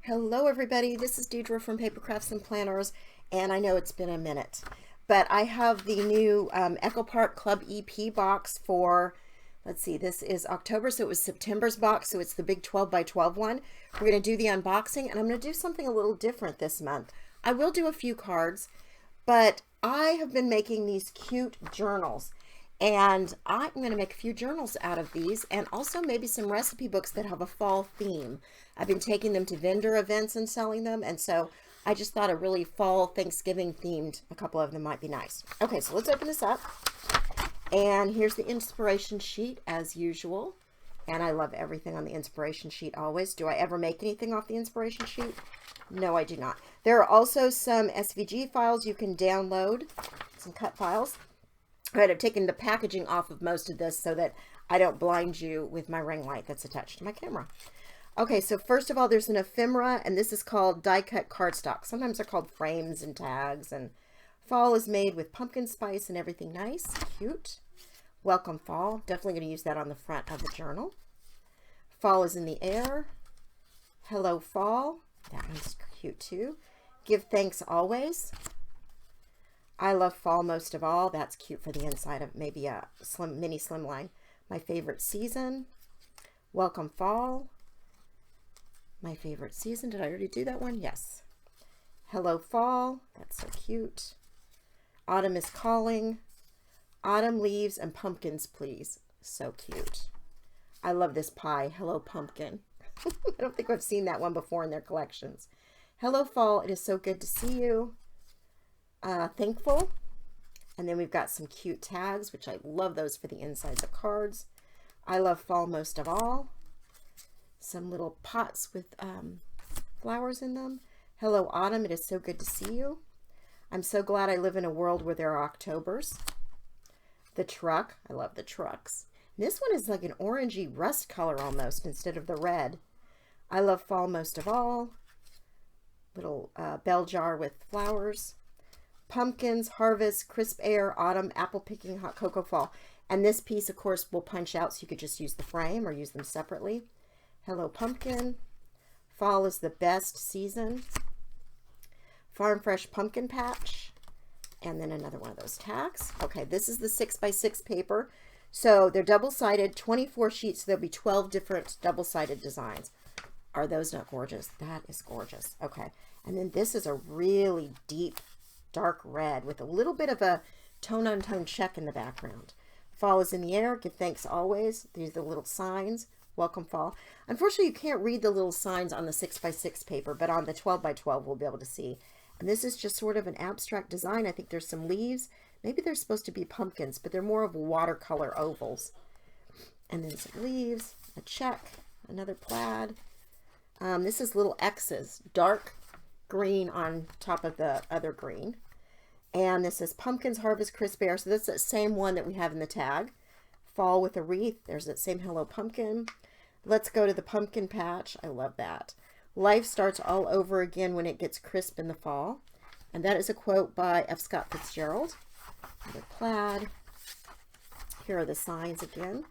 Hello everybody, this is Deidre from Papercrafts and Planners, and I know it's been a minute, but I have the new Echo Park Club EP box for, let's see, this is October, so it was September's box, so it's the big 12 by 12 one. We're going to do the unboxing, and I'm going to do something a little different this month. I will do a few cards, but I have been making these cute journals, and I'm going to make a few journals out of these, and also maybe some recipe books that have a fall theme. I've been taking them to vendor events and selling them, and so I just thought a really fall Thanksgiving themed, a couple of them might be nice. Okay, so let's open this up. And here's the inspiration sheet as usual. And I love everything on the inspiration sheet always. Do I ever make anything off the inspiration sheet? No, I do not. There are also some SVG files you can download, some cut files. But I've taken the packaging off of most of this so that I don't blind you with my ring light that's attached to my camera. Okay, so first of all, there's an ephemera, and this is called die-cut cardstock. Sometimes they're called frames and tags, and fall is made with pumpkin spice and everything nice. Cute. Welcome fall. Definitely going to use that on the front of the journal. Fall is in the air. Hello fall. That one's cute too. Give thanks always. I love fall most of all. That's cute for the inside of maybe a mini slimline. My favorite season. Welcome fall. My favorite season. Did I already do that one? Yes. Hello fall. That's so cute. Autumn is calling. Autumn leaves and pumpkins, please. So cute. I love this pie. Hello pumpkin. I don't think I've seen that one before in their collections. Hello fall. It is so good to see you. Thankful. And then we've got some cute tags, which I love those for the insides of cards. I love fall most of all. Some little pots with flowers in them. Hello autumn, it is so good to see you. I'm so glad I live in a world where there are Octobers. The truck, I love the trucks. This one is like an orangey rust color almost instead of the red. I love fall most of all. Little bell jar with flowers. Pumpkins, harvest, crisp air, autumn, apple picking, hot cocoa, fall. And this piece, of course, will punch out, so you could just use the frame or use them separately. Hello pumpkin. Fall is the best season. Farm fresh pumpkin patch. And then another one of those tags. Okay, this is the 6x6 paper. So they're double-sided, 24 sheets. So there'll be 12 different double-sided designs. Are those not gorgeous? That is gorgeous. Okay, and then this is a really deep dark red with a little bit of a tone-on-tone check in the background. Fall is in the air. Give thanks always. These are the little signs. Welcome fall. Unfortunately, you can't read the little signs on the 6x6 paper, but on the 12x12 we'll be able to see. And this is just sort of an abstract design. I think there's some leaves. Maybe they're supposed to be pumpkins, but they're more of watercolor ovals. And then some leaves, a check, another plaid. This is little X's, dark green on top of the other green. And this is pumpkins, harvest, crisp air. So that's the same one that we have in the tag. Fall with a wreath. There's that same hello pumpkin. Let's go to the pumpkin patch. I love that. Life starts all over again when it gets crisp in the fall. And that is a quote by F. Scott Fitzgerald. The plaid. Here are the signs again.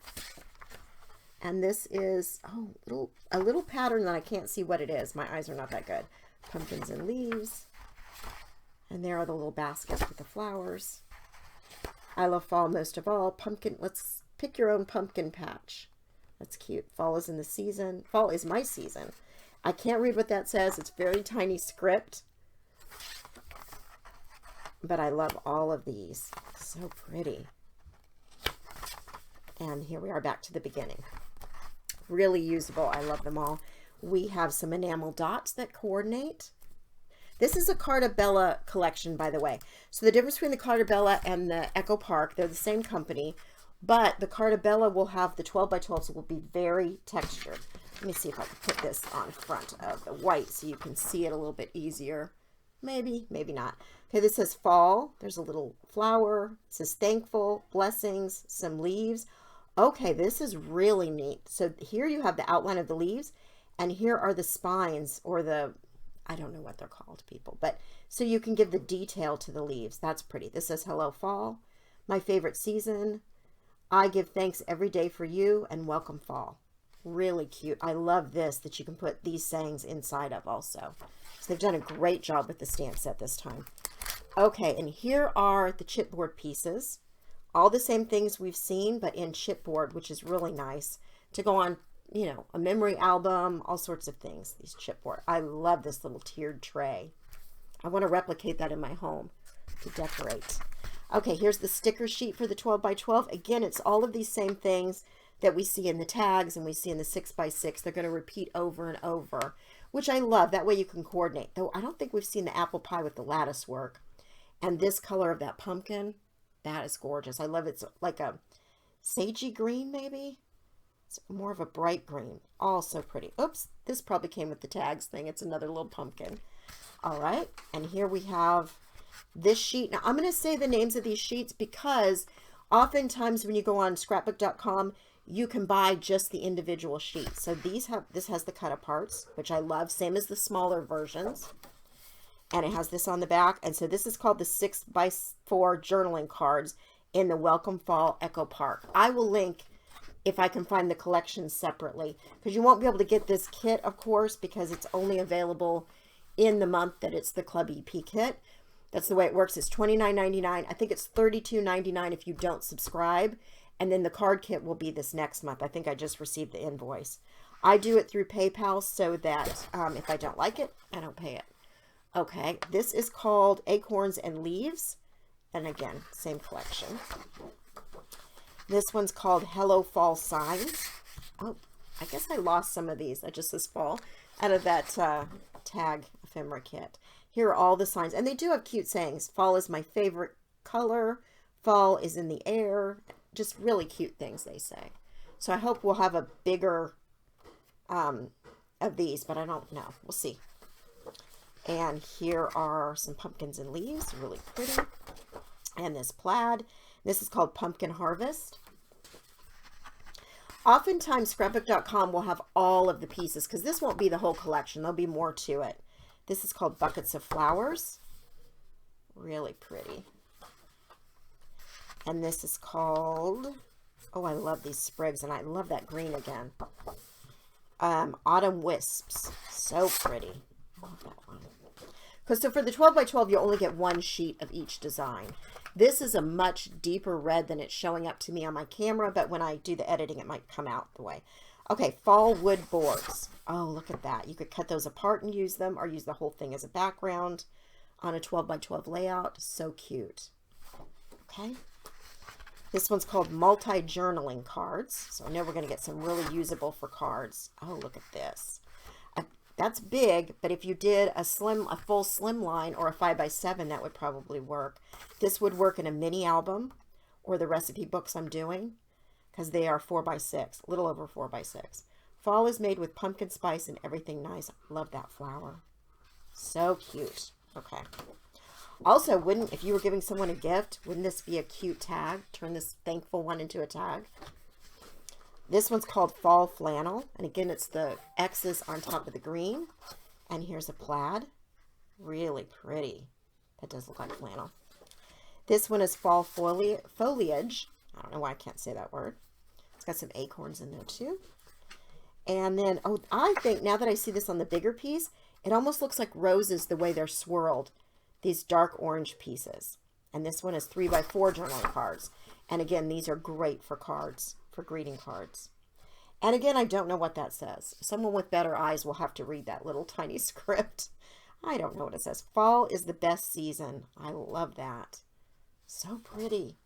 And this is a little pattern that I can't see what it is. My eyes are not that good. Pumpkins and leaves. And there are the little baskets with the flowers. I love fall most of all. Pumpkin, let's pick your own pumpkin patch. That's cute. Fall is in the season. Fall is my season. I can't read what that says. It's very tiny script. But I love all of these. So pretty. And here we are back to the beginning. Really usable. I love them all. We have some enamel dots that coordinate. This is a Carta Bella collection, by the way. So the difference between the Carta Bella and the Echo Park, they're the same company, but the Carta Bella will have the 12x12, so it will be very textured. Let me see if I can put this on front of the white so you can see it a little bit easier. Maybe, maybe not. Okay, this says fall. There's a little flower. It says thankful, blessings, some leaves. Okay, this is really neat. So here you have the outline of the leaves, and here are the spines, or the, I don't know what they're called, people, but so you can give the detail to the leaves. That's pretty. This says hello fall, my favorite season. I give thanks every day for you, and welcome fall. Really cute. I love this, that you can put these sayings inside of also. So they've done a great job with the stamp set this time. Okay, and here are the chipboard pieces. All the same things we've seen, but in chipboard, which is really nice to go on, you know, a memory album, all sorts of things, these chipboard. I love this little tiered tray. I want to replicate that in my home to decorate. Okay, here's the sticker sheet for the 12 by 12. Again, it's all of these same things that we see in the tags and we see in the 6 by 6. They're going to repeat over and over, which I love. That way you can coordinate. Though I don't think we've seen the apple pie with the lattice work. And this color of that pumpkin, that is gorgeous. I love it. It's like a sagey green, maybe. It's more of a bright green. Oh, so pretty. Oops, this probably came with the tags thing. It's another little pumpkin. All right, and here we have this sheet. Now, I'm going to say the names of these sheets because oftentimes when you go on scrapbook.com, you can buy just the individual sheets. So this has the cut aparts, which I love, same as the smaller versions. And it has this on the back. And so this is called the 6 by 4 journaling cards in the Welcome Fall Echo Park. I will link if I can find the collection separately, because you won't be able to get this kit, of course, because it's only available in the month that it's the Club EP kit. That's the way it works. It's $29.99. I think it's $32.99 if you don't subscribe. And then the card kit will be this next month. I think I just received the invoice. I do it through PayPal so that if I don't like it, I don't pay it. Okay, this is called Acorns and Leaves. And again, same collection. This one's called Hello Fall Signs. Oh, I guess I lost some of these. That just says fall out of that tag ephemera kit. Here are all the signs. And they do have cute sayings. Fall is my favorite color. Fall is in the air. Just really cute things they say. So I hope we'll have a bigger of these, but I don't know. We'll see. And here are some pumpkins and leaves, really pretty. And this plaid. This is called Pumpkin Harvest. Oftentimes, scrapbook.com will have all of the pieces because this won't be the whole collection. There'll be more to it. This is called Buckets of Flowers. Really pretty. And this is called, oh, I love these sprigs, and I love that green again. Autumn Wisps. So pretty. I love that one. Because so for the 12 by 12, you only get one sheet of each design. This is a much deeper red than it's showing up to me on my camera, but when I do the editing, it might come out the way. Okay, fall wood boards. Oh, look at that. You could cut those apart and use them, or use the whole thing as a background on a 12 by 12 layout. So cute. Okay. This one's called multi-journaling cards. So I know we're going to get some really usable for cards. Oh, look at this. That's big, but if you did a full slim line or a 5 by 7, that would probably work. This would work in a mini album or the recipe books I'm doing because they are 4 by 6, a little over 4 by 6. Fall is made with pumpkin spice and everything nice. Love that flower. So cute. Okay. Also, if you were giving someone a gift, wouldn't this be a cute tag? Turn this thankful one into a tag. This one's called Fall Flannel. And again, it's the X's on top of the green. And here's a plaid. Really pretty. That does look like flannel. This one is Fall Foliage. I don't know why I can't say that word. It's got some acorns in there too. And then, oh, I think now that I see this on the bigger piece, it almost looks like roses the way they're swirled. These dark orange pieces. And this one is 3 by 4 journaling cards. And again, these are great for cards, for greeting cards. And again, I don't know what that says. Someone with better eyes will have to read that little tiny script. I don't know what it says. Fall is the best season. I love that. So pretty.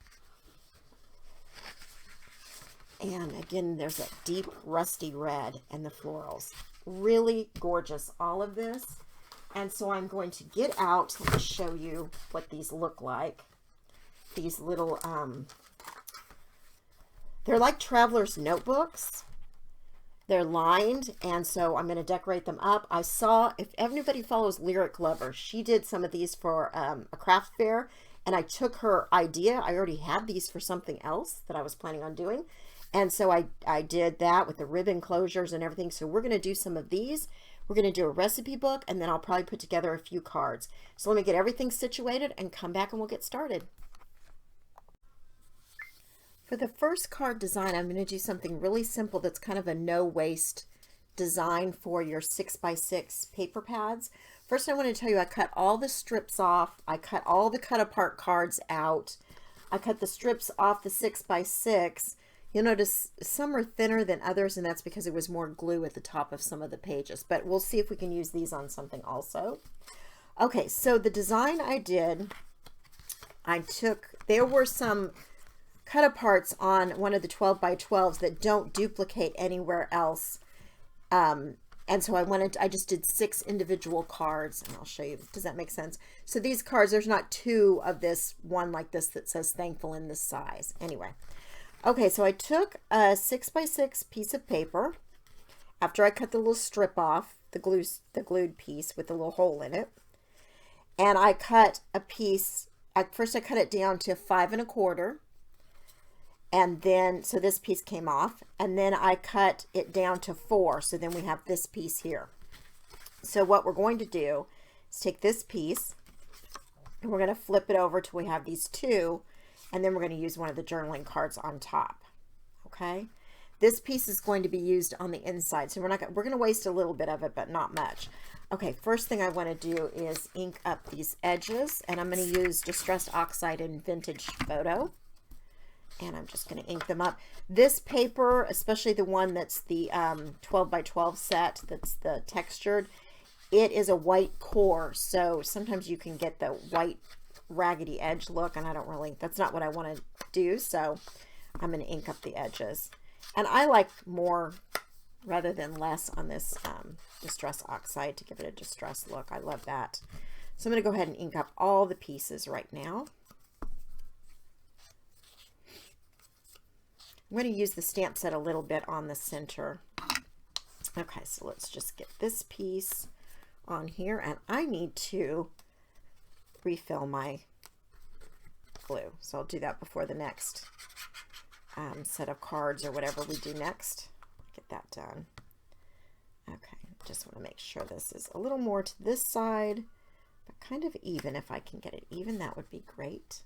And again, there's a deep rusty red and the florals. Really gorgeous, all of this. And so I'm going to get out and show you what these look like. These little, they're like traveler's notebooks. They're lined, and so I'm going to decorate them up. I saw, if anybody follows Lyric Lover, she did some of these for a craft fair, and I took her idea. I already had these for something else that I was planning on doing. And so I did that with the ribbon closures and everything. So we're going to do some of these. We're going to do a recipe book, and then I'll probably put together a few cards. So let me get everything situated and come back and we'll get started. For the first card design, I'm going to do something really simple that's kind of a no-waste design for your 6x6 paper pads. First, I want to tell you I cut all the strips off. I cut all the cut-apart cards out. I cut the strips off the 6x6. You'll notice some are thinner than others, and that's because it was more glue at the top of some of the pages. But we'll see if we can use these on something also. Okay, so the design I did, there were some cut-aparts on one of the 12x12s that don't duplicate anywhere else. And so I just did 6 individual cards, and I'll show you. Does that make sense? So these cards, there's not 2 of this one like this that says thankful in this size. Anyway. Okay, so I took a 6x6 piece of paper after I cut the little strip off, the glued piece with the little hole in it. And I cut a piece, first I cut it down to 5 1/4. And then, so this piece came off, and then I cut it down to 4. So then we have this piece here. So what we're going to do is take this piece and we're going to flip it over till we have these 2, and then we're going to use one of the journaling cards on top. Okay. This piece is going to be used on the inside. So we're going to waste a little bit of it, but not much. Okay. First thing I want to do is ink up these edges, and I'm going to use Distressed Oxide in Vintage Photo. And I'm just going to ink them up. This paper, especially the one that's the 12x12 set, that's the textured, it is a white core. So sometimes you can get the white raggedy edge look, and that's not what I want to do. So I'm going to ink up the edges. And I like more rather than less on this Distress Oxide to give it a distressed look. I love that. So I'm going to go ahead and ink up all the pieces right now. I'm going to use the stamp set a little bit on the center. Okay, so let's just get this piece on here, and I need to refill my glue. So I'll do that before the next set of cards or whatever we do next. Get that done. Okay, just want to make sure this is a little more to this side, but kind of even. If I can get it even, that would be great.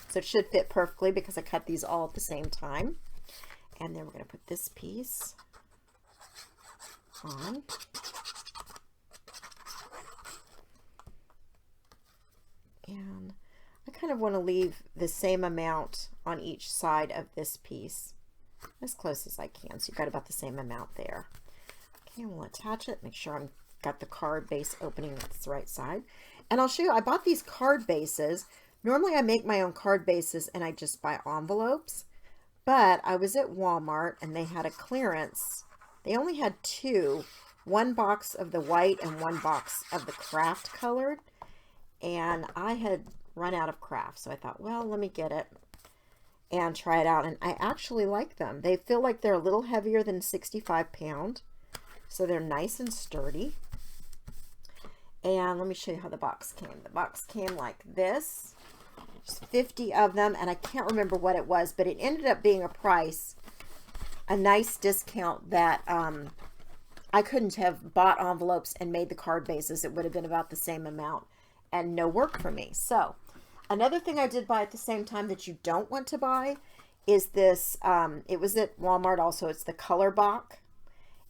So it should fit perfectly because I cut these all at the same time. And then we're going to put this piece on. And I kind of want to leave the same amount on each side of this piece, as close as I can. So you've got about the same amount there. Okay, we'll attach it, make sure I've got the card base opening that's the right side. And I'll show you, I bought these card bases. Normally I make my own card bases and I just buy envelopes, but I was at Walmart and they had a clearance. They only had 2, one box of the white and one box of the craft colored, and I had run out of craft. So I thought, well, let me get it and try it out. And I actually like them. They feel like they're a little heavier than 65 pound. So they're nice and sturdy. And let me show you how the box came. The box came like this. Just 50 of them, and I can't remember what it was, but it ended up being a nice discount that I couldn't have bought envelopes and made the card bases. It would have been about the same amount and no work for me. So another thing I did buy at the same time that you don't want to buy is this, it was at Walmart also. It's the Color Box,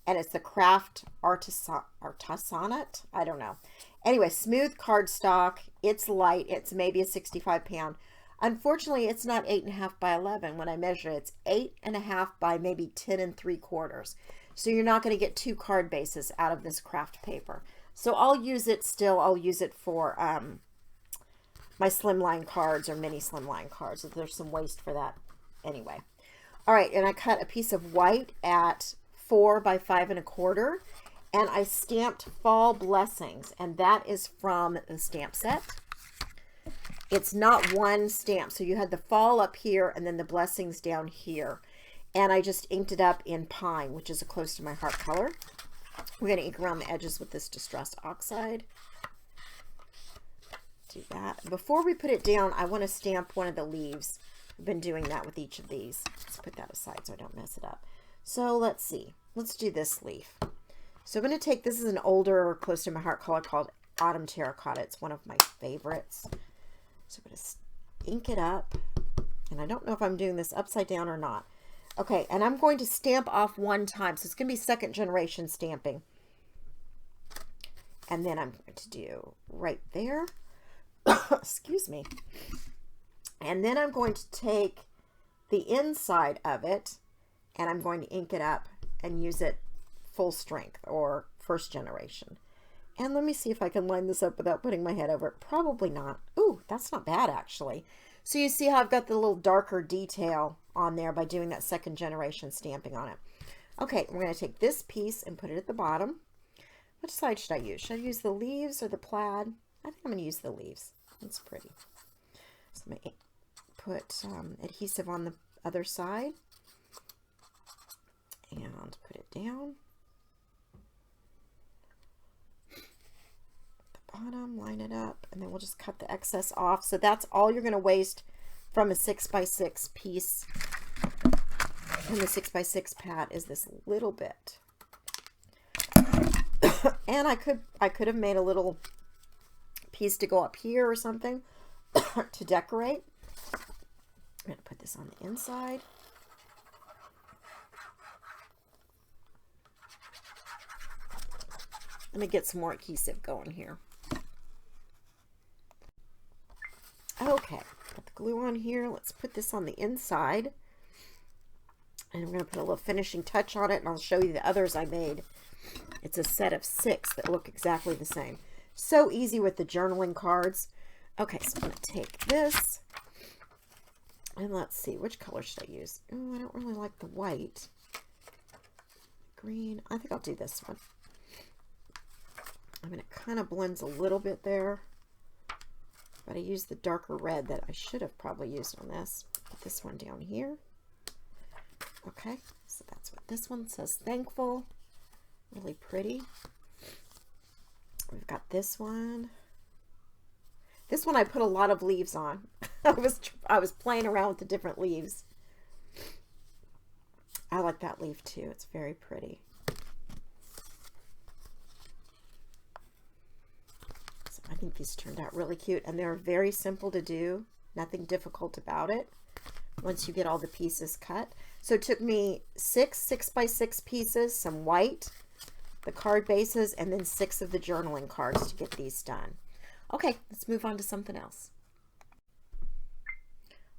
and it's the Craft Artisanate. I don't know. Anyway, smooth cardstock. It's light. It's maybe a 65 pound. Unfortunately, it's not 8.5 by 11 when I measure it. It's 8.5 by maybe 10 3/4. So you're not going to get 2 card bases out of this craft paper. So I'll use it still. I'll use it for my slimline cards or mini slimline cards. There's some waste for that anyway. All right, and I cut a piece of white at 4 by 5 1/4. And I stamped Fall Blessings, and that is from the stamp set. It's not one stamp, so you had the fall up here and then the blessings down here. And I just inked it up in Pine, which is a close to my heart color. We're going to ink around the edges with this Distressed Oxide. Do that. Before we put it down, I want to stamp one of the leaves. I've been doing that with each of these. Let's put that aside so I don't mess it up. So let's see. Let's do this leaf. So I'm going to take, this is an older, close to my heart color called Autumn Terracotta. It's one of my favorites. So I'm going to ink it up. And I don't know if I'm doing this upside down or not. Okay, and I'm going to stamp off one time. So it's going to be second generation stamping. And then I'm going to do right there. Excuse me. And then I'm going to take the inside of it and I'm going to ink it up and use it full strength or first generation. And let me see if I can line this up without putting my head over it. Probably not. Ooh, that's not bad actually. So you see how I've got the little darker detail on there by doing that second generation stamping on it. Okay, we're going to take this piece and put it at the bottom. Which side should I use? Should I use the leaves or the plaid? I think I'm going to use the leaves. It's pretty. So I'm going to put adhesive on the other side and put it down. The bottom, line it up, and then we'll just cut the excess off. So that's all you're going to waste from a 6x6 piece. And the 6x6 pad is this little bit. And I could have made a little piece to go up here or something to decorate. I'm going to put this on the inside. Let me get some more adhesive going here. Okay, got the glue on here. Let's put this on the inside. And I'm going to put a little finishing touch on it, and I'll show you the others I made. It's a set of 6 that look exactly the same. So easy with the journaling cards. Okay, so I'm going to take this. And let's see, which color should I use? Oh, I don't really like the white. Green. I think I'll do this one. I mean, it kind of blends a little bit there. But I used the darker red that I should have probably used on this. Put this one down here. Okay, so that's what this one says. Thankful. Really pretty. We've got this one. This one I put a lot of leaves on. I was playing around with the different leaves. I like that leaf too. It's very pretty. So I think these turned out really cute, and they're very simple to do. Nothing difficult about it once you get all the pieces cut. So it took me 6 6x6 pieces, some white, the card bases, and then 6 of the journaling cards to get these done. Okay, let's move on to something else.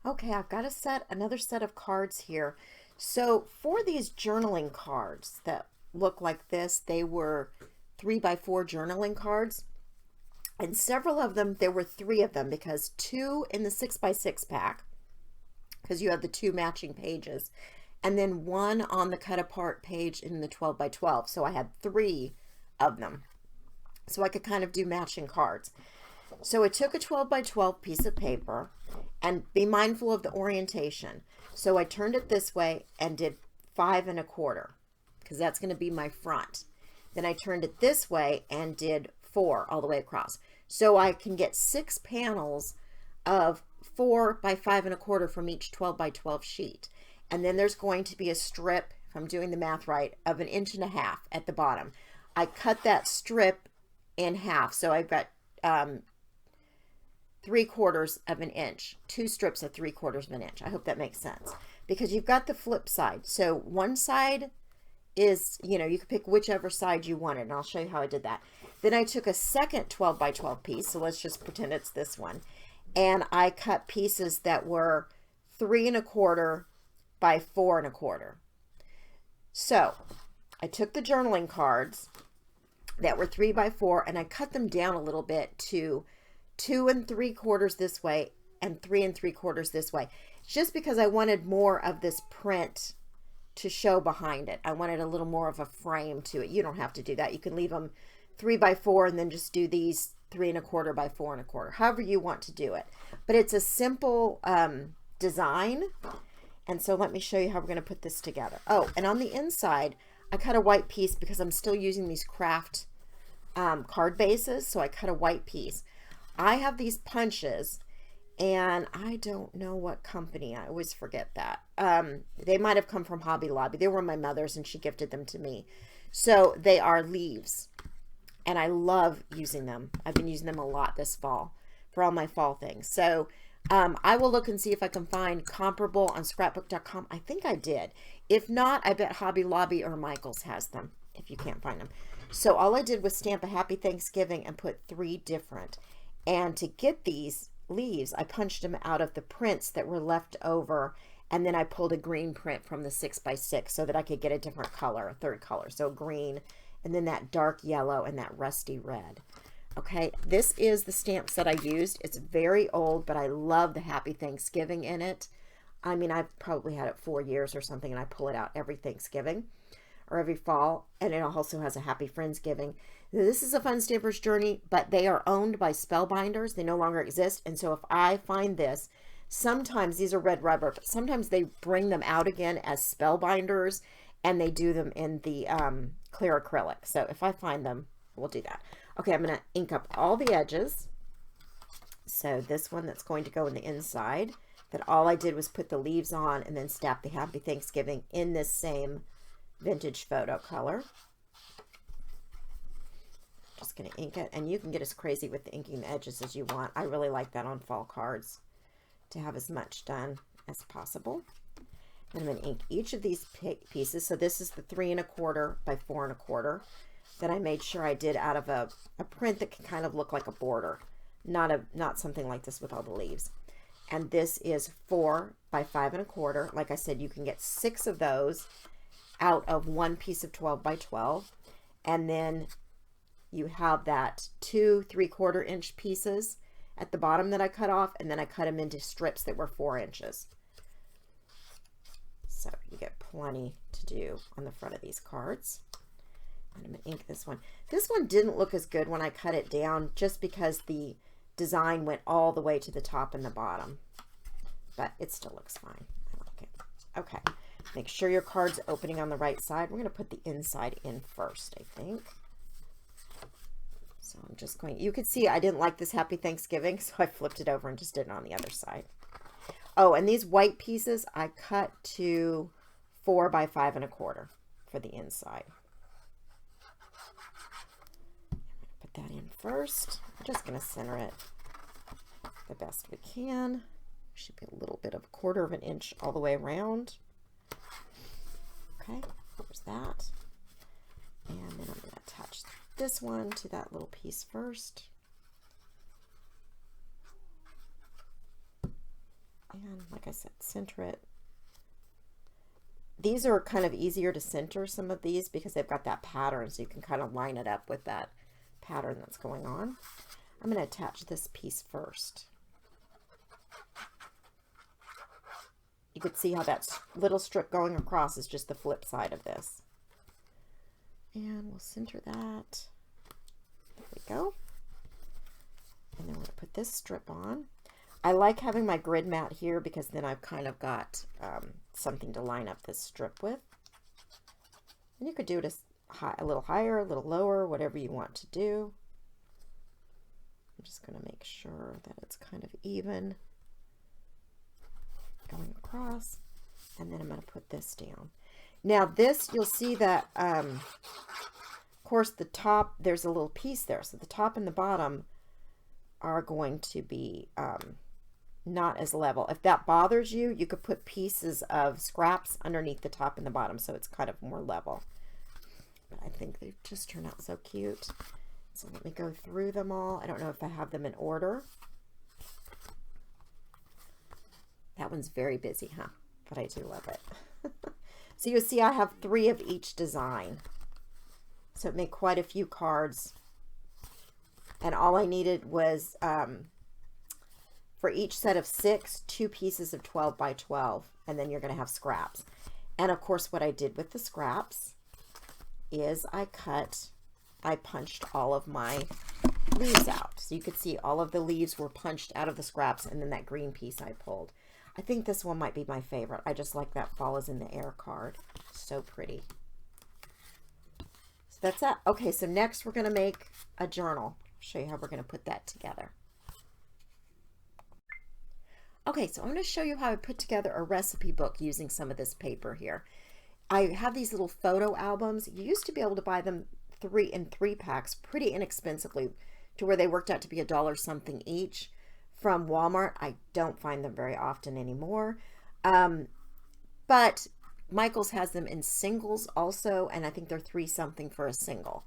Okay, I've got another set of cards here. So for these journaling cards that look like this, they were 3x4 journaling cards. And several of them, there were 3 of them because 2 in the 6x6 pack, because you have the 2 matching pages, and then 1 on the cut apart page in the 12x12. So I had 3 of them. So I could kind of do matching cards. So I took a 12x12 piece of paper, and be mindful of the orientation. So I turned it this way and did 5 1/4, because that's going to be my front. Then I turned it this way and did 4 all the way across. So I can get 6 panels of 4 by 5 1/4 from each 12x12 sheet. And then there's going to be a strip, if I'm doing the math right, of 1.5 inches at the bottom. I cut that strip in half. So I've got 3/4 of an inch, 2 strips of 3/4 of an inch. I hope that makes sense, because you've got the flip side. So one side is, you know, you can pick whichever side you wanted, and I'll show you how I did that. Then I took a second 12x12 piece, so let's just pretend it's this one, and I cut pieces that were 3 1/4 by 4 1/4. So I took the journaling cards that were 3x4 and I cut them down a little bit to 2 3/4 this way and 3 3/4 this way, just because I wanted more of this print to show behind it. I wanted a little more of a frame to it. You don't have to do that. You can leave them 3x4 and then just do these 3 1/4 by 4 1/4, however you want to do it. But it's a simple design. And so let me show you how we're going to put this together. Oh, and on the inside, I cut a white piece because I'm still using these craft card bases. So I cut a white piece. I have these punches, and I don't know what company. I always forget that. They might have come from Hobby Lobby. They were my mother's, and she gifted them to me. So they are leaves, and I love using them. I've been using them a lot this fall for all my fall things. So I will look and see if I can find comparable on scrapbook.com. I think I did. If not, I bet Hobby Lobby or Michael's has them if you can't find them. So all I did was stamp a Happy Thanksgiving and put 3 different. And to get these leaves, I punched them out of the prints that were left over, and then I pulled a green print from the 6x6 so that I could get a different color, a third color. So green, and then that dark yellow and that rusty red. Okay, this is the stamps that I used. It's very old, but I love the Happy Thanksgiving in it. I mean, I've probably had it 4 years or something, and I pull it out every Thanksgiving or every fall, and it also has a Happy Friendsgiving. This is a Fun Stamper's Journey, but they are owned by Spellbinders. They no longer exist, and so if I find this, sometimes these are red rubber, but sometimes they bring them out again as Spellbinders, and they do them in the clear acrylic. So if I find them, we'll do that. Okay, I'm going to ink up all the edges. So this one that's going to go in the inside, that all I did was put the leaves on and then stamp the Happy Thanksgiving in this same vintage photo color. Just going to ink it, and you can get as crazy with the inking the edges as you want. I really like that on fall cards, to have as much done as possible. And I'm going to ink each of these pieces. So this is the 3 1/4 by 4 1/4 that I made sure I did out of a print that can kind of look like a border, not something like this with all the leaves. And this is 4 by 5 1/4. Like I said, you can get 6 of those out of one piece of 12 by 12, and then you have that 2 3/4 inch pieces at the bottom that I cut off, and then I cut them into strips that were 4 inches. So you get plenty to do on the front of these cards. And I'm going to ink this one. This one didn't look as good when I cut it down, just because the design went all the way to the top and the bottom, but it still looks fine. I like it. Okay, make sure your card's opening on the right side. We're going to put the inside in first, I think. So I'm just going, you could see I didn't like this Happy Thanksgiving, so I flipped it over and just did it on the other side. Oh, and these white pieces I cut to 4 by 5 1/4 for the inside. Put that in first. I'm just going to center it the best we can. Should be a little bit of 1/4 of an inch all the way around. Okay, there's that. And then I'm going to attach this one to that little piece first. And like I said, center it. These are kind of easier to center, some of these, because they've got that pattern, so you can kind of line it up with that pattern that's going on. I'm going to attach this piece first. You could see how that little strip going across is just the flip side of this. And we'll center that. There we go. And then we're going to put this strip on. I like having my grid mat here because then I've kind of got something to line up this strip with. And you could do it a little higher, a little lower, whatever you want to do. I'm just going to make sure that it's kind of even going across. And then I'm going to put this down. Now this, you'll see that, of course, the top, there's a little piece there. So the top and the bottom are going to be not as level. If that bothers you, you could put pieces of scraps underneath the top and the bottom so it's kind of more level. But I think they just turn out so cute. So let me go through them all. I don't know if I have them in order. That one's very busy, huh? But I do love it. So you'll see I have 3 of each design. So it made quite a few cards. And all I needed was, for each set of 6, 2 pieces of 12 by 12. And then you're going to have scraps. And of course, what I did with the scraps is I punched all of my leaves out. So you could see all of the leaves were punched out of the scraps, and then that green piece I pulled. I think this one might be my favorite. I just like that fall is in the air card. So pretty. So that's that. Okay, so next we're going to make a journal. I'll show you how we're going to put that together. Okay, so I'm going to show you how I put together a recipe book using some of this paper here. I have these little photo albums. You used to be able to buy them 3 in 3 packs pretty inexpensively, to where they worked out to be $1 something each from Walmart. I don't find them very often anymore. But Michael's has them in singles also, and I think they're $3 something for a single.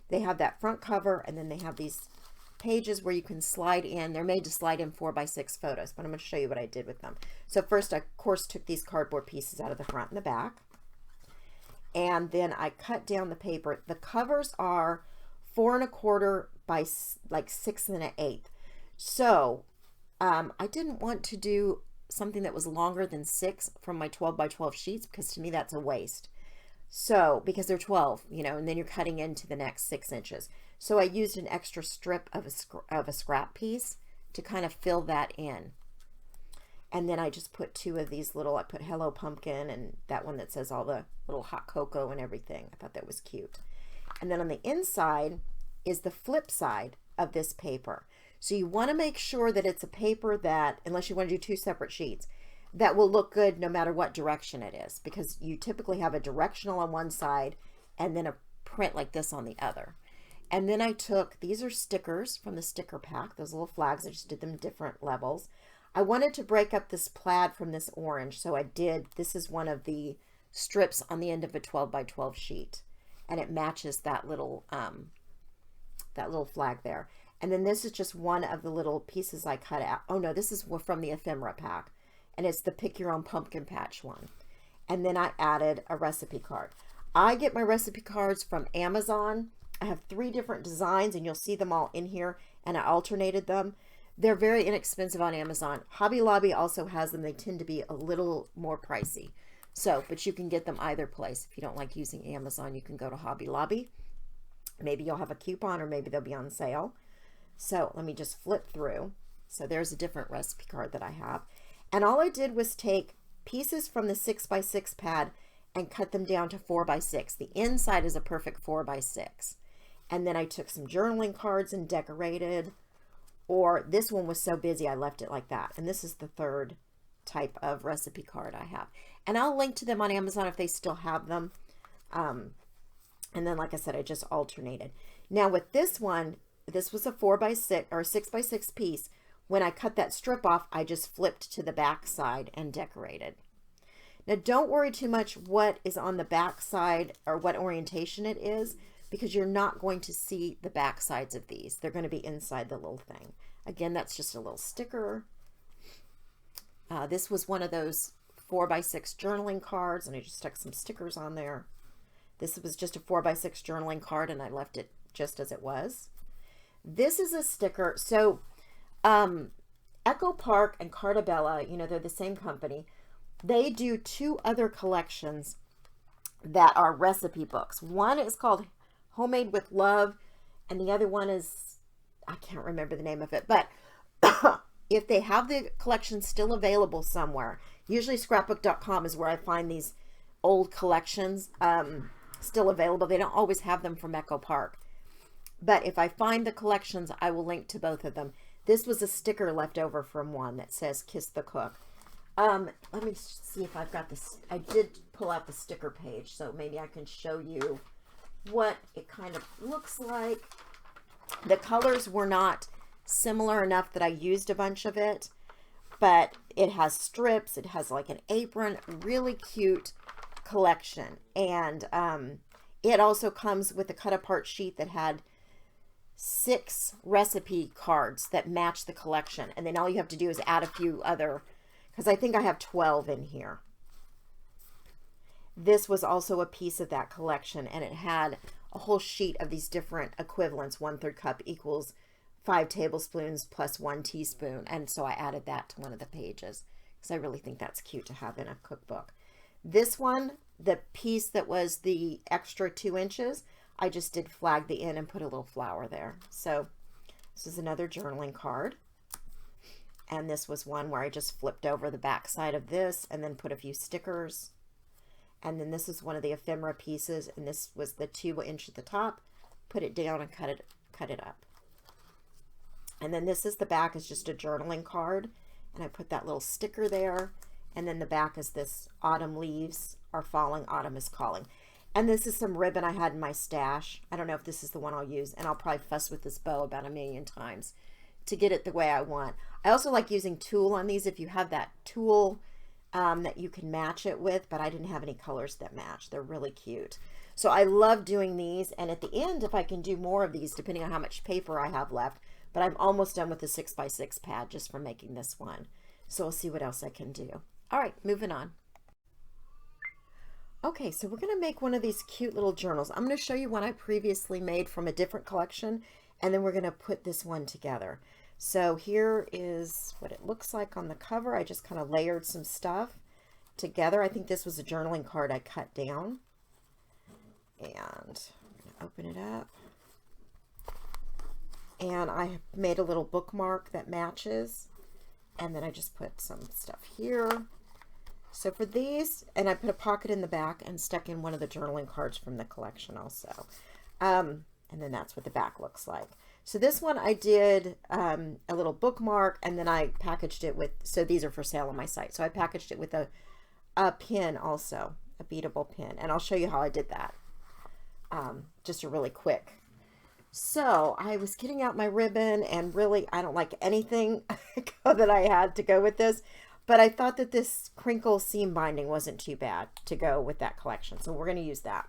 They have that front cover, and then they have these pages where you can slide in. They're made to slide in 4x6 photos, but I'm going to show you what I did with them. So first, I, of course, took these cardboard pieces out of the front and the back, and then I cut down the paper. The covers are 4 1/4 by like 6 1/8. So I didn't want to do something that was longer than 6 from my 12 by 12 sheets, because to me that's a waste. So because they're 12, you know, and then you're cutting into the next 6 inches. So I used an extra strip of a scrap piece to kind of fill that in. And then I just put 2 of these little, I put Hello Pumpkin and that one that says all the little hot cocoa and everything. I thought that was cute. And then on the inside is the flip side of this paper. So you want to make sure that it's a paper that, unless you want to do 2 separate sheets, that will look good no matter what direction it is, because you typically have a directional on one side and then a print like this on the other. And then I took, these are stickers from the sticker pack, those little flags. I just did them different levels. I wanted to break up this plaid from this orange, so I did. This is one of the strips on the end of a 12 by 12 sheet, and it matches that little flag there. And then this is just one of the little pieces I cut out. Oh no, this is from the ephemera pack, and it's the pick your own pumpkin patch one. And then I added a recipe card. I get my recipe cards from Amazon. I have 3 different designs, and you'll see them all in here, and I alternated them. They're very inexpensive on Amazon. Hobby Lobby also has them. They tend to be a little more pricey. So, but you can get them either place. If you don't like using Amazon, you can go to Hobby Lobby. Maybe you'll have a coupon, or maybe they'll be on sale. So let me just flip through. So there's a different recipe card that I have. And all I did was take pieces from the 6x6 pad and cut them down to 4x6. The inside is a perfect 4x6. And then I took some journaling cards and decorated, or this one was so busy I left it like that. And this is the 3rd type of recipe card I have. And I'll link to them on Amazon if they still have them. And then, like I said, I just alternated. Now with this one, this was a 4x6 or 6x6 piece. When I cut that strip off, I just flipped to the back side and decorated. Now don't worry too much what is on the back side or what orientation it is, because you're not going to see the back sides of these. They're going to be inside the little thing. Again, that's just a little sticker. This was one of those 4x6 journaling cards, and I just stuck some stickers on there. This was just a 4x6 journaling card, and I left it just as it was. This is a sticker. So Echo Park and Cartabella, you know, they're the same company. They do 2 other collections that are recipe books. One is called Homemade with Love, and the other one is, I can't remember the name of it, but if they have the collection still available somewhere, usually scrapbook.com is where I find these old collections still available. They don't always have them from Echo Park, but if I find the collections, I will link to both of them. This was a sticker left over from one that says Kiss the Cook. Let me see if I've got this. I did pull out the sticker page, so maybe I can show you what it kind of looks like. The colors were not similar enough that I used a bunch of it, but it has strips. It has like an apron, really cute collection. And it also comes with a cut apart sheet that had 6 recipe cards that match the collection. And then all you have to do is add a few other, because I think I have 12 in here. This was also a piece of that collection, and it had a whole sheet of these different equivalents. 1/3 cup equals 5 tablespoons plus 1 teaspoon. And so I added that to one of the pages because I really think that's cute to have in a cookbook. This one, the piece that was the extra 2 inches, I just did flag the end and put a little flower there. So this is another journaling card. And this was one where I just flipped over the back side of this and then put a few stickers. And then this is one of the ephemera pieces, and this was the 2 inch at the top. Put it down and cut it up. And then this is the back, is just a journaling card, and I put that little sticker there. And then the back is this autumn leaves are falling, autumn is calling. And this is some ribbon I had in my stash. I don't know if this is the one I'll use, and I'll probably fuss with this bow about 1,000,000 times to get it the way I want. I also like using tulle on these if you have that tulle that you can match it with, but I didn't have any colors that match. They're really cute. So I love doing these, and at the end, if I can do more of these, depending on how much paper I have left, but I'm almost done with the 6x6 pad just from making this one. So we'll see what else I can do. All right, moving on. Okay, so we're going to make one of these cute little journals. I'm going to show you one I previously made from a different collection, and then we're going to put this one together. So here is what it looks like on the cover. I just kind of layered some stuff together. I think this was a journaling card I cut down. And I'm going to open it up. And I made a little bookmark that matches. And then I just put some stuff here. So for these, and I put a pocket in the back and stuck in one of the journaling cards from the collection also. And then that's what the back looks like. So this one I did a little bookmark, and then I packaged it with, so these are for sale on my site. So I packaged it with a pin also, a beadable pin. And I'll show you how I did that. Just a really quick. So I was getting out my ribbon, and really I don't like anything that I had to go with this, but I thought that this crinkle seam binding wasn't too bad to go with that collection. So we're going to use that.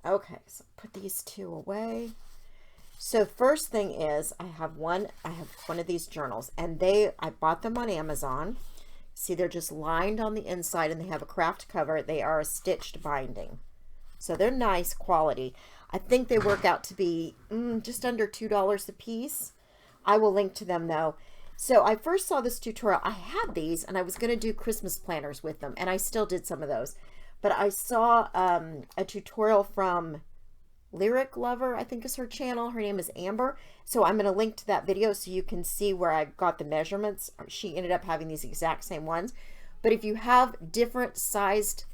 Okay, so put these two away. So first thing is I have one of these journals, and I bought them on Amazon. See, they're just lined on the inside, and they have a craft cover. They are a stitched binding. So they're nice quality. I think they work out to be just under $2 a piece. I will link to them though. So I first saw this tutorial. I had these, and I was going to do Christmas planners with them, and I still did some of those. But I saw a tutorial from Lyric Lover, I think is her channel. Her name is Amber. So I'm going to link to that video so you can see where I got the measurements. She ended up having these exact same ones. But if you have different sized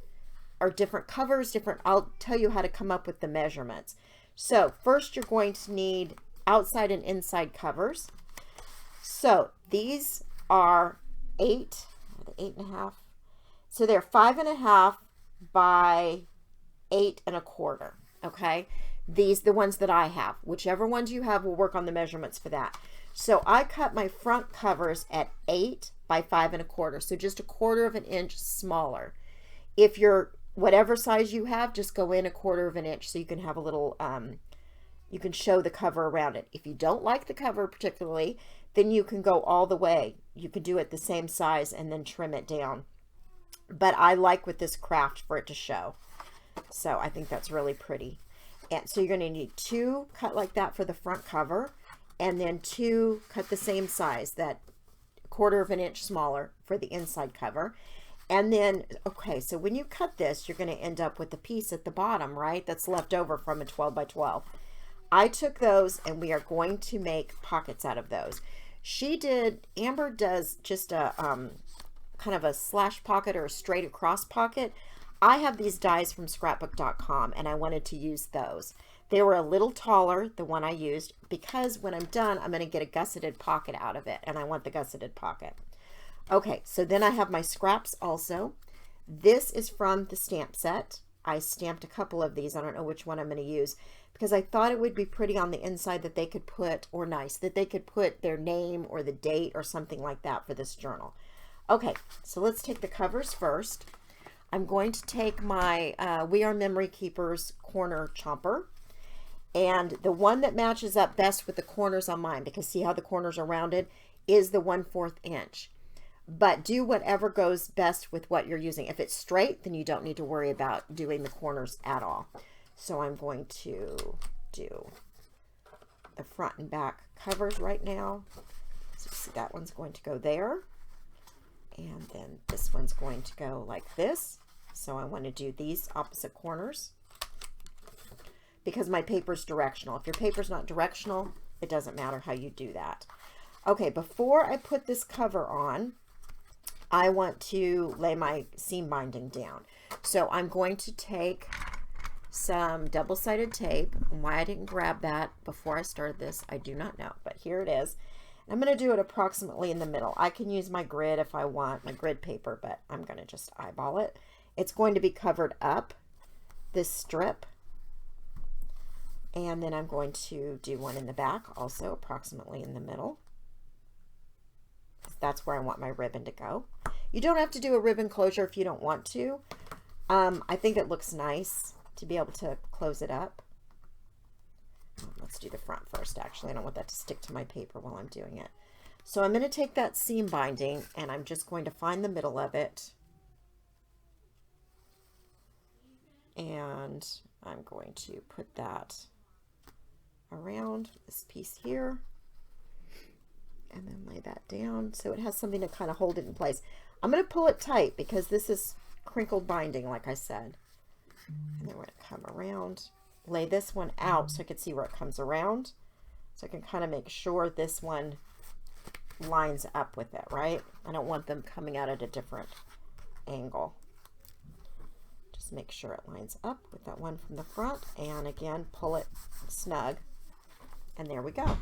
or different covers, I'll tell you how to come up with the measurements. So first you're going to need outside and inside covers. So these are 8.5. So they're 5.5 by 8.25. Okay. The ones that I have, whichever ones you have will work on the measurements for that. So I cut my front covers at 8 by 5.25. So just 1/4 of an inch smaller. If you're whatever size you have, just go in 1/4 of an inch so you can have a little, you can show the cover around it. If you don't like the cover particularly, then you can go all the way. You could do it the same size and then trim it down. But I like with this craft for it to show. So I think that's really pretty. And so you're going to need 2 cut like that for the front cover, and then 2 cut the same size, that 1/4 of an inch smaller for the inside cover. And then, okay, so when you cut this, you're going to end up with the piece at the bottom, right? That's left over from a 12 by 12. I took those, and we are going to make pockets out of those. Amber does just a kind of a slash pocket or a straight across pocket. I have these dies from scrapbook.com, and I wanted to use those. They were a little taller, the one I used, because when I'm done, I'm going to get a gusseted pocket out of it, and I want the gusseted pocket. Okay, so then I have my scraps also. This is from the stamp set. I stamped a couple of these. I don't know which one I'm going to use, because I thought it would be pretty on the inside that they could put, or nice, that they could put their name or the date or something like that for this journal. Okay, so let's take the covers first. I'm going to take my We Are Memory Keepers corner chomper, and the one that matches up best with the corners on mine, because see how the corners are rounded, is the 1/4 inch. But do whatever goes best with what you're using. If it's straight, then you don't need to worry about doing the corners at all. So I'm going to do the front and back covers right now. So see, that one's going to go there. And then this one's going to go like this. So I want to do these opposite corners because my paper's directional. If your paper's not directional, it doesn't matter how you do that. Okay, before I put this cover on, I want to lay my seam binding down. So I'm going to take some double-sided tape. And why I didn't grab that before I started this, I do not know, but here it is. I'm going to do it approximately in the middle. I can use my grid if I want, my grid paper, but I'm going to just eyeball it. It's going to be covered up, this strip. And then I'm going to do one in the back also, approximately in the middle. That's where I want my ribbon to go. You don't have to do a ribbon closure if you don't want to. I think it looks nice to be able to close it up. Let's do the front first, actually. I don't want that to stick to my paper while I'm doing it. So I'm going to take that seam binding and I'm just going to find the middle of it. And I'm going to put that around this piece here. And then lay that down so it has something to kind of hold it in place. I'm going to pull it tight because this is crinkled binding, like I said. And then we're going to come around, lay this one out so I can see where it comes around. So I can kind of make sure this one lines up with it, right? I don't want them coming out at a different angle. Just make sure it lines up with that one from the front. And again, pull it snug. And there we go.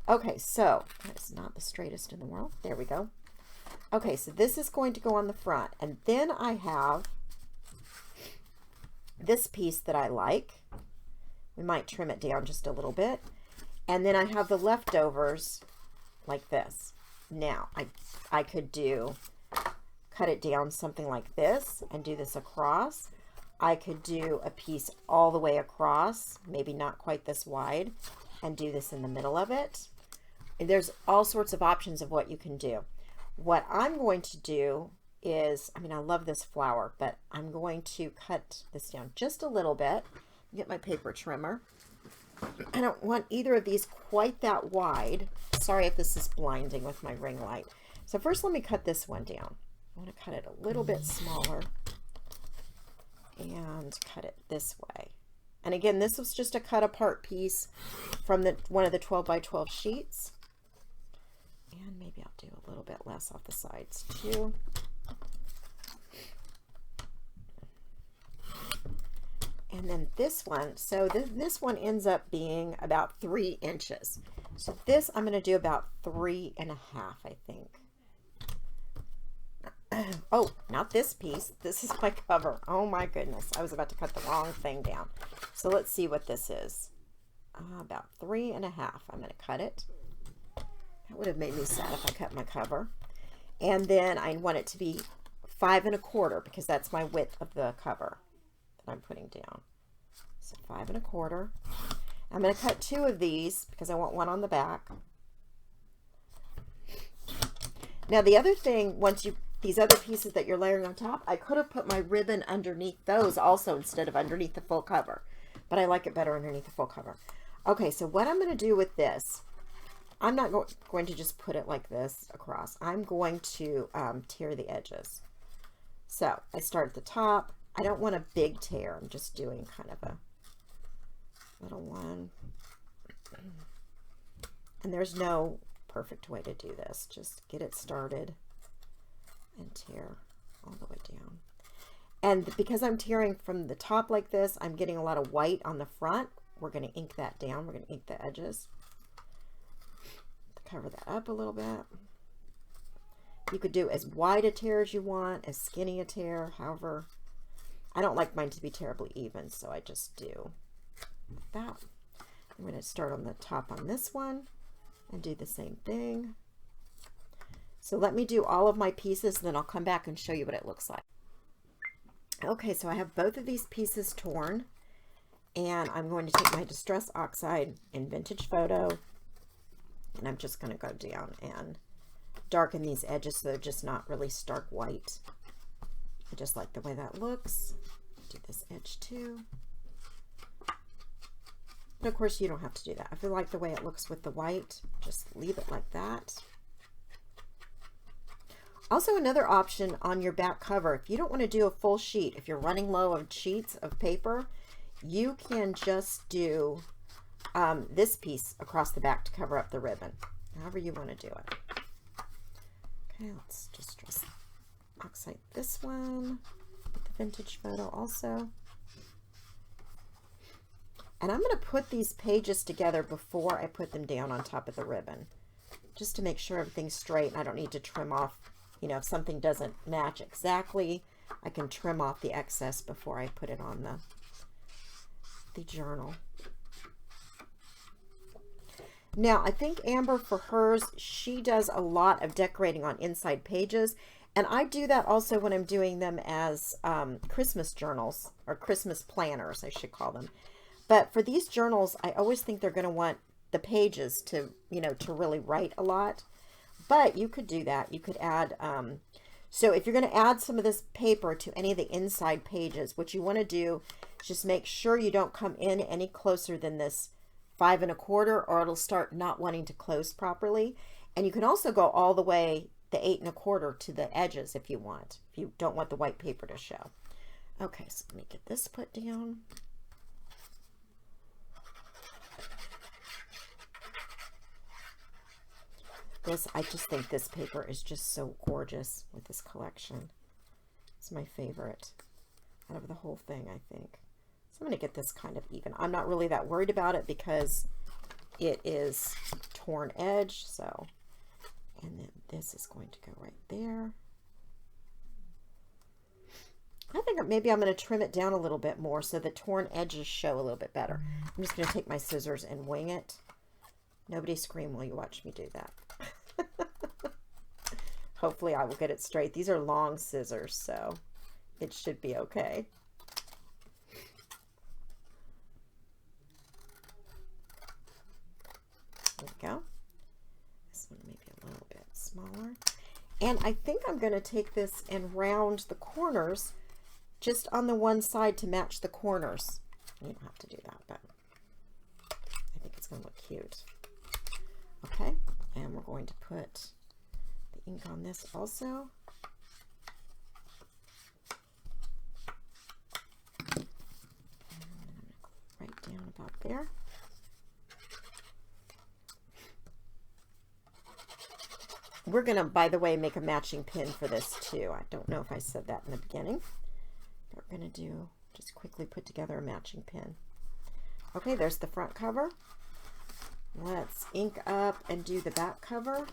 Okay, so that's not the straightest in the world. There we go. Okay, so this is going to go on the front. And then I have this piece that I like. We might trim it down just a little bit. And then I have the leftovers like this. Now, I could cut it down something like this and do this across. I could do a piece all the way across, maybe not quite this wide, and do this in the middle of it. There's all sorts of options of what you can do. What I'm going to do is, I mean, I love this flower, but I'm going to cut this down just a little bit. Get my paper trimmer. I don't want either of these quite that wide. Sorry if this is blinding with my ring light. So first let me cut this one down. I want to cut it a little bit smaller and cut it this way. And again, this was just a cut apart piece from one of the 12 by 12 sheets. And maybe I'll do a little bit less off the sides too. And then this one, so this one ends up being about 3 inches. So this I'm going to do about 3.5, I think. Oh, not this piece. This is my cover. Oh my goodness. I was about to cut the wrong thing down. So let's see what this is. About 3.5. I'm going to cut it. That would have made me sad if I cut my cover. And then I want it to be 5 1/4 because that's my width of the cover that I'm putting down. So 5 1/4. I'm going to cut 2 of these because I want one on the back. Now the other thing, these other pieces that you're layering on top, I could have put my ribbon underneath those also instead of underneath the full cover, but I like it better underneath the full cover. Okay, so what I'm going to do with this, I'm not going to just put it like this across. I'm going to tear the edges. So I start at the top. I don't want a big tear. I'm just doing kind of a little one. And there's no perfect way to do this. Just get it started and tear all the way down. And because I'm tearing from the top like this, I'm getting a lot of white on the front. We're going to ink that down. We're going to ink the edges. Cover that up a little bit. You could do as wide a tear as you want, as skinny a tear, however. I don't like mine to be terribly even, so I just do that. I'm going to start on the top on this one and do the same thing. So let me do all of my pieces, and then I'll come back and show you what it looks like. Okay, so I have both of these pieces torn, and I'm going to take my Distress Oxide in Vintage Photo, and I'm just going to go down and darken these edges so they're just not really stark white. I just like the way that looks. Do this edge too. And of course you don't have to do that. If you like the way it looks with the white, just leave it like that. Also, another option on your back cover, if you don't want to do a full sheet, if you're running low on sheets of paper, you can just do this piece across the back to cover up the ribbon, however you want to do it. Okay, let's just oxide this one with the Vintage Photo also. And I'm going to put these pages together before I put them down on top of the ribbon, just to make sure everything's straight and I don't need to trim off. You know, if something doesn't match exactly, I can trim off the excess before I put it on the journal. Now, I think Amber, for hers, she does a lot of decorating on inside pages. And I do that also when I'm doing them as Christmas journals, or Christmas planners, I should call them. But for these journals, I always think they're going to want the pages to, you know, to really write a lot. But you could do that. You could add, so if you're going to add some of this paper to any of the inside pages, what you want to do is just make sure you don't come in any closer than this 5 1/4, or it'll start not wanting to close properly. And you can also go all the way the 8 1/4 to the edges if you want, if you don't want the white paper to show. Okay, so let me get this put down. This, I just think this paper is just so gorgeous with this collection. It's my favorite out of the whole thing, I think. So I'm going to get this kind of even. I'm not really that worried about it because it is torn edge. So, and then this is going to go right there. I think maybe I'm going to trim it down a little bit more so the torn edges show a little bit better. I'm just going to take my scissors and wing it. Nobody scream while you watch me do that. Hopefully I will get it straight. These are long scissors, so it should be okay. There we go. This one maybe a little bit smaller. And I think I'm going to take this and round the corners just on the one side to match the corners. You don't have to do that, but I think it's going to look cute. Okay, and we're going to put the ink on this also. And right down about there. We're going to, by the way, make a matching pin for this too. I don't know if I said that in the beginning. But we're going to do, just quickly put together a matching pin. Okay, there's the front cover. Let's ink up and do the back cover.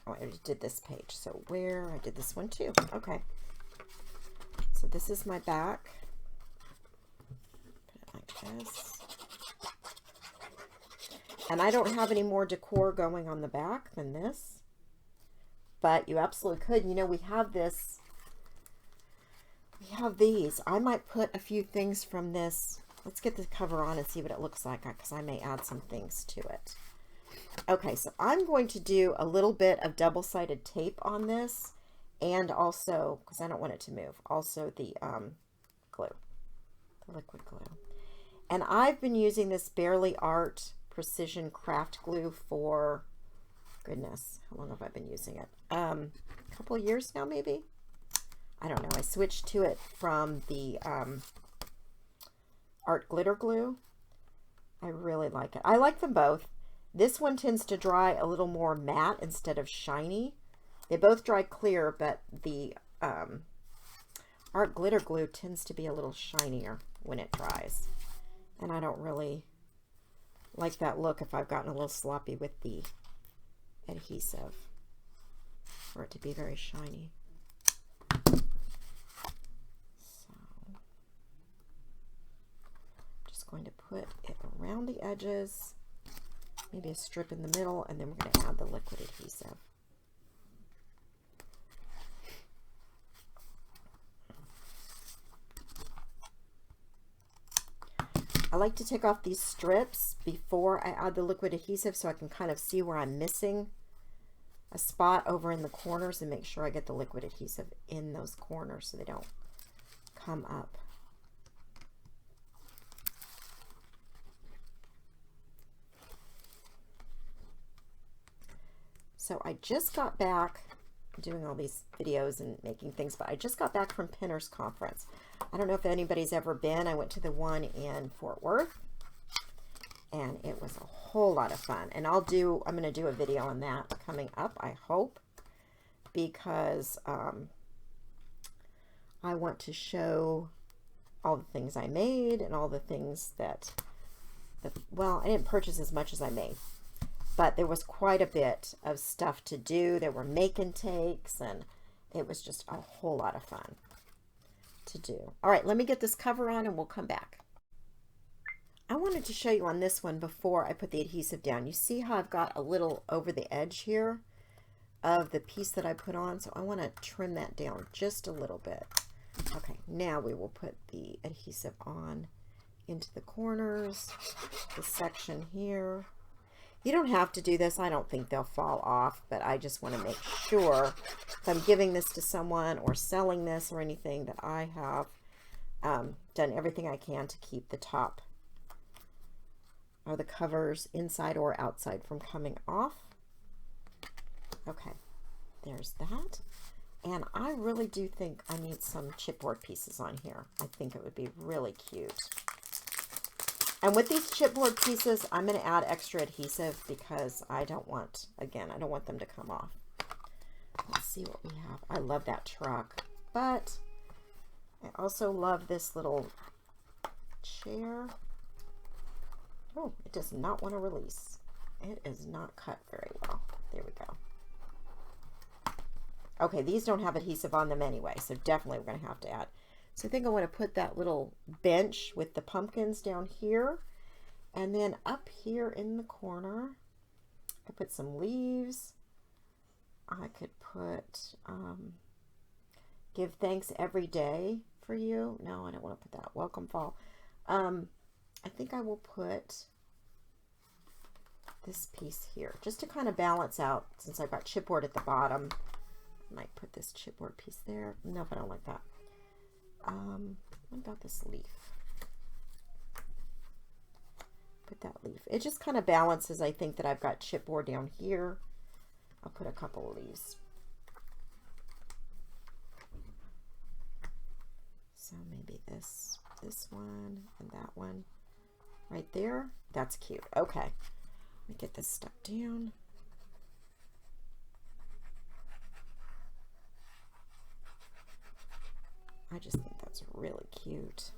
Oh, I already did this page. So where? I did this one too. Okay. So this is my back. Put it like this. And I don't have any more decor going on the back than this. But you absolutely could. You know, we have this. We have these. I might put a few things from this. Let's get the cover on and see what it looks like, because I may add some things to it. Okay, so I'm going to do a little bit of double-sided tape on this, and also, because I don't want it to move, also the glue, the liquid glue. And I've been using this Barely Art Precision Craft Glue for, goodness, how long have I been using it? A couple of years now, maybe? I don't know. I switched to it from the Art Glitter Glue. I really like it. I like them both. This one tends to dry a little more matte instead of shiny. They both dry clear, but the Art Glitter Glue tends to be a little shinier when it dries. And I don't really like that look if I've gotten a little sloppy with the adhesive, for it to be very shiny. Going to put it around the edges, maybe a strip in the middle, and then we're going to add the liquid adhesive. I like to take off these strips before I add the liquid adhesive so I can kind of see where I'm missing a spot over in the corners and make sure I get the liquid adhesive in those corners so they don't come up. So I just got back, doing all these videos and making things, but I just got back from Pinners Conference. I don't know if anybody's ever been. I went to the one in Fort Worth, and it was a whole lot of fun. And I'm going to do a video on that coming up, I hope, because I want to show all the things I made and all the things that, well, I didn't purchase as much as I made. But there was quite a bit of stuff to do. There were make and takes, and it was just a whole lot of fun to do. All right, let me get this cover on and we'll come back. I want wanted to show you on this one before I put the adhesive down. You see how I've got a little over the edge here of the piece that I put on? So I want to trim that down just a little bit. Okay, now we will put the adhesive on into the corners, the section here. You don't have to do this. I don't think they'll fall off, but I just want to make sure if I'm giving this to someone or selling this or anything that I have done everything I can to keep the top or the covers inside or outside from coming off. Okay, there's that. And I really do think I need some chipboard pieces on here. I think it would be really cute. And with these chipboard pieces, I'm going to add extra adhesive because I don't want, again, I don't want them to come off. Let's see what we have. I love that truck, but I also love this little chair. Oh, it does not want to release. It is not cut very well. There we go. Okay, these don't have adhesive on them anyway, so definitely we're going to have to add. So I think I want to put that little bench with the pumpkins down here. And then up here in the corner, I put some leaves. I could put, give thanks every day for you. No, I don't want to put that. Welcome fall. I think I will put this piece here just to kind of balance out, since I've got chipboard at the bottom. I might put this chipboard piece there. No, I don't like that. What about this leaf? Put that leaf. It just kind of balances. I think that I've got chipboard down here. I'll put a couple of leaves. So maybe this one and that one right there. That's cute. Okay, let me get this stuck down. I just think that's really cute.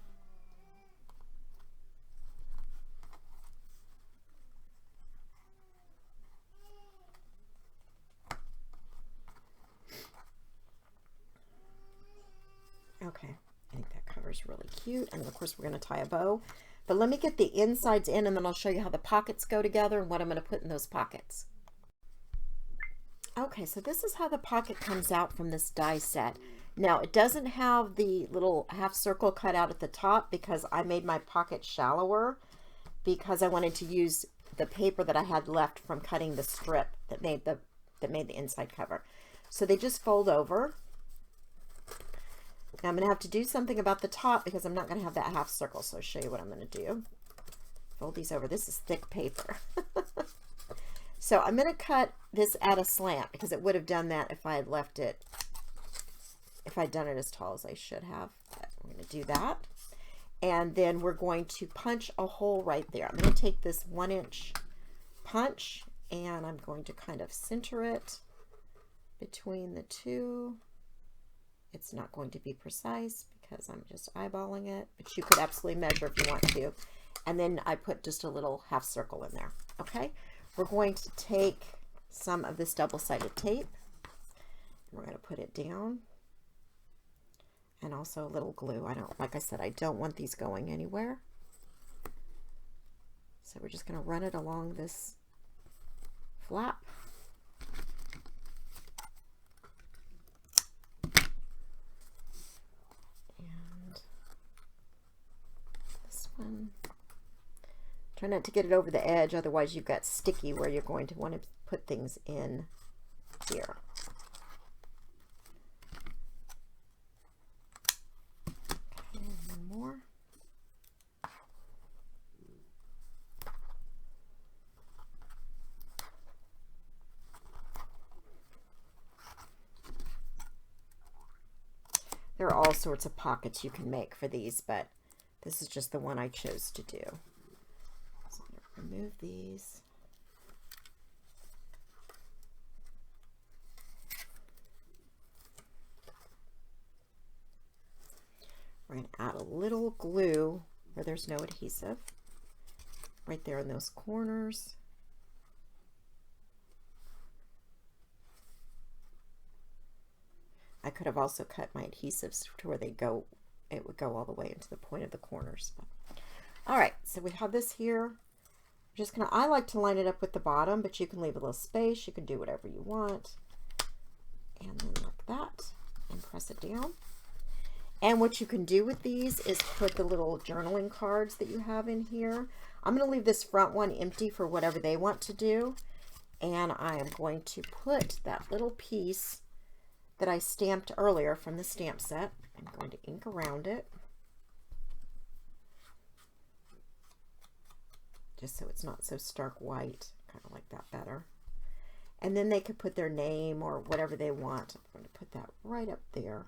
Okay, I think that covers really cute. And of course we're going to tie a bow. But let me get the insides in and then I'll show you how the pockets go together and what I'm going to put in those pockets. Okay, so this is how the pocket comes out from this die set. Now, it doesn't have the little half circle cut out at the top because I made my pocket shallower because I wanted to use the paper that I had left from cutting the strip that made the inside cover. So they just fold over. Now I'm going to have to do something about the top because I'm not going to have that half circle. So I'll show you what I'm going to do. Fold these over. This is thick paper. So I'm going to cut this at a slant because it would have done that if I had left it, if I'd done it as tall as I should have. But we're going to do that. And then we're going to punch a hole right there. I'm going to take this 1-inch punch and I'm going to kind of center it between the two. It's not going to be precise because I'm just eyeballing it, but you could absolutely measure if you want to. And then I put just a little half circle in there. Okay, we're going to take some of this double-sided tape and we're going to put it down, and also a little glue. Like I said, I don't want these going anywhere. So we're just going to run it along this flap. Try not to get it over the edge, otherwise you've got sticky where you're going to want to put things in here. Okay, one more. There are all sorts of pockets you can make for these, but this is just the one I chose to do. So I'm going to remove these. We're going to add a little glue where there's no adhesive, right there in those corners. I could have also cut my adhesives to where they go, it would go all the way into the point of the corners. All right, so we have this here. Just gonna, I like to line it up with the bottom, but you can leave a little space. You can do whatever you want. And then like that, and press it down. And what you can do with these is put the little journaling cards that you have in here. I'm gonna leave this front one empty for whatever they want to do. And I am going to put that little piece that I stamped earlier from the stamp set. I'm going to ink around it, just so it's not so stark white. Kind of like that better. And then they could put their name or whatever they want. I'm going to put that right up there.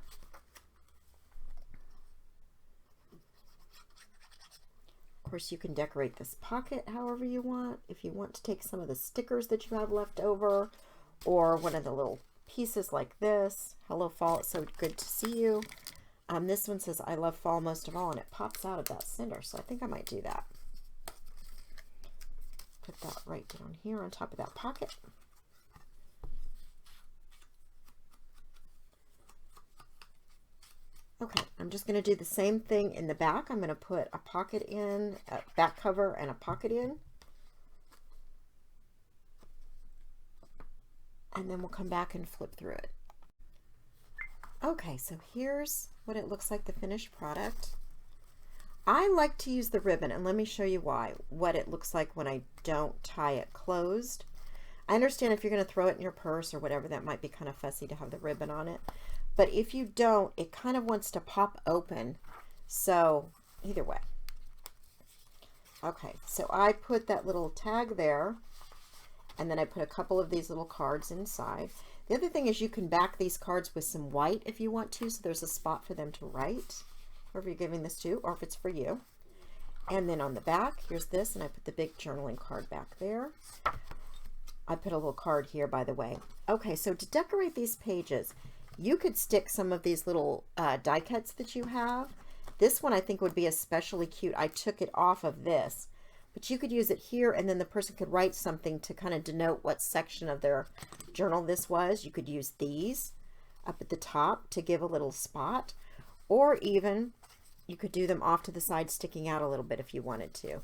Of course, you can decorate this pocket however you want. If you want to take some of the stickers that you have left over, or one of the little pieces like this. Hello fall, it's so good to see you. This one says I love fall most of all, and it pops out of that center, so I think I might do that. Put that right down here on top of that pocket. Okay, I'm just going to do the same thing in the back. I'm going to put a pocket in, a back cover and a pocket in. And then we'll come back and flip through it. Okay, so here's what it looks like, the finished product. I like to use the ribbon, and let me show you why, what it looks like when I don't tie it closed. I understand if you're going to throw it in your purse or whatever, that might be kind of fussy to have the ribbon on it. But if you don't, it kind of wants to pop open. So either way. Okay, so I put that little tag there, and then I put a couple of these little cards inside. The other thing is you can back these cards with some white if you want to, so there's a spot for them to write, whoever you're giving this to, or if it's for you. And then on the back, here's this, and I put the big journaling card back there. I put a little card here, by the way. Okay, so to decorate these pages, you could stick some of these little die cuts that you have. This one I think would be especially cute. I took it off of this, but you could use it here, and then the person could write something to kind of denote what section of their journal this was. You could use these up at the top to give a little spot, or even you could do them off to the side sticking out a little bit if you wanted to.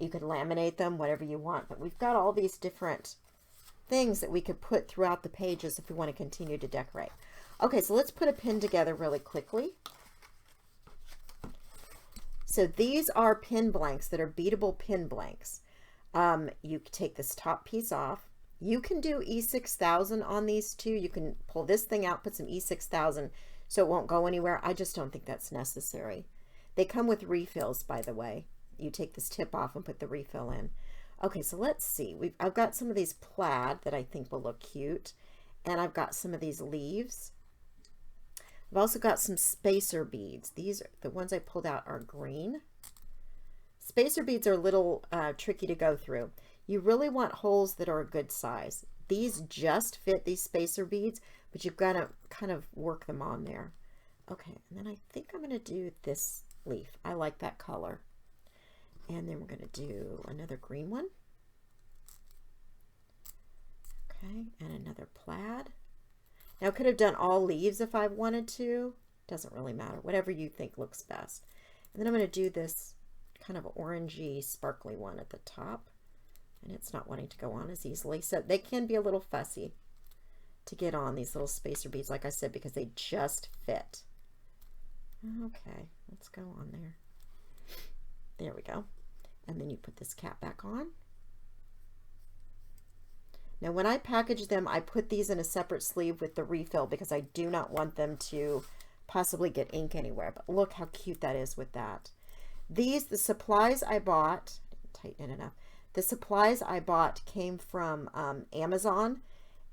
You could laminate them, whatever you want, but we've got all these different things that we could put throughout the pages if we want to continue to decorate. Okay, so let's put a pin together really quickly. So these are pin blanks that are beadable pin blanks. You take this top piece off. You can do E6000 on these too. You can pull this thing out, put some E6000 so it won't go anywhere. I just don't think that's necessary. They come with refills, by the way. You take this tip off and put the refill in. Okay, so let's see. I've got some of these plaid that I think will look cute, and I've got some of these leaves. I've also got some spacer beads. These are the ones I pulled out are green. Spacer beads are a little tricky to go through. You really want holes that are a good size. These just fit these spacer beads, but you've got to kind of work them on there. Okay, and then I think I'm going to do this leaf. I like that color. And then we're going to do another green one. Okay, and another plaid. Now I could have done all leaves if I wanted to. Doesn't really matter. Whatever you think looks best. And then I'm going to do this kind of orangey, sparkly one at the top. And it's not wanting to go on as easily. So they can be a little fussy to get on, these little spacer beads, like I said, because they just fit. Okay, let's go on there. There we go. And then you put this cap back on. Now when I package them, I put these in a separate sleeve with the refill because I do not want them to possibly get ink anywhere. But look how cute that is with that. The supplies I bought, tighten it enough. The supplies I bought came from Amazon,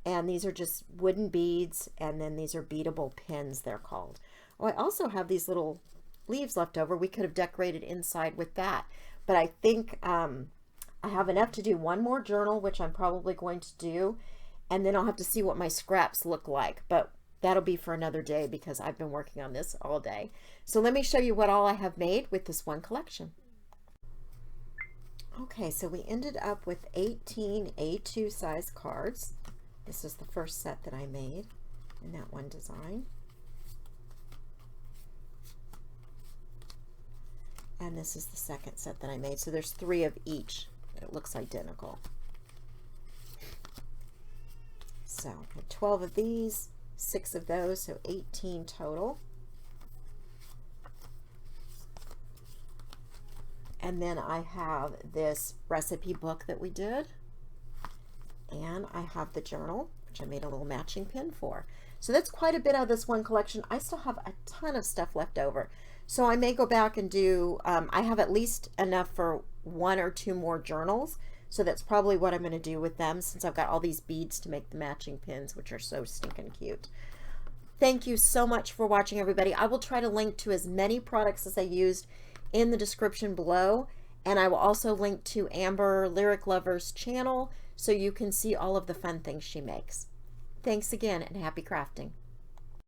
and these are just wooden beads, and then these are beadable pins, they're called. Oh, I also have these little leaves left over. We could have decorated inside with that. But I think I have enough to do one more journal, which I'm probably going to do, and then I'll have to see what my scraps look like. But that'll be for another day because I've been working on this all day. So let me show you what all I have made with this one collection. Okay, so we ended up with 18 A2 size cards. This is the first set that I made in that one design. And this is the second set that I made. So there's 3 of each. It looks identical. So 12 of these, 6 of those, so 18 total. And then I have this recipe book that we did. And I have the journal, which I made a little matching pin for. So that's quite a bit out of this one collection. I still have a ton of stuff left over. So I may go back and do, I have at least enough for 1 or 2 more journals. So that's probably what I'm going to do with them, since I've got all these beads to make the matching pins, which are so stinking cute. Thank you so much for watching, everybody. I will try to link to as many products as I used in the description below. And I will also link to Amber Lyric Lover's channel so you can see all of the fun things she makes. Thanks again, and happy crafting.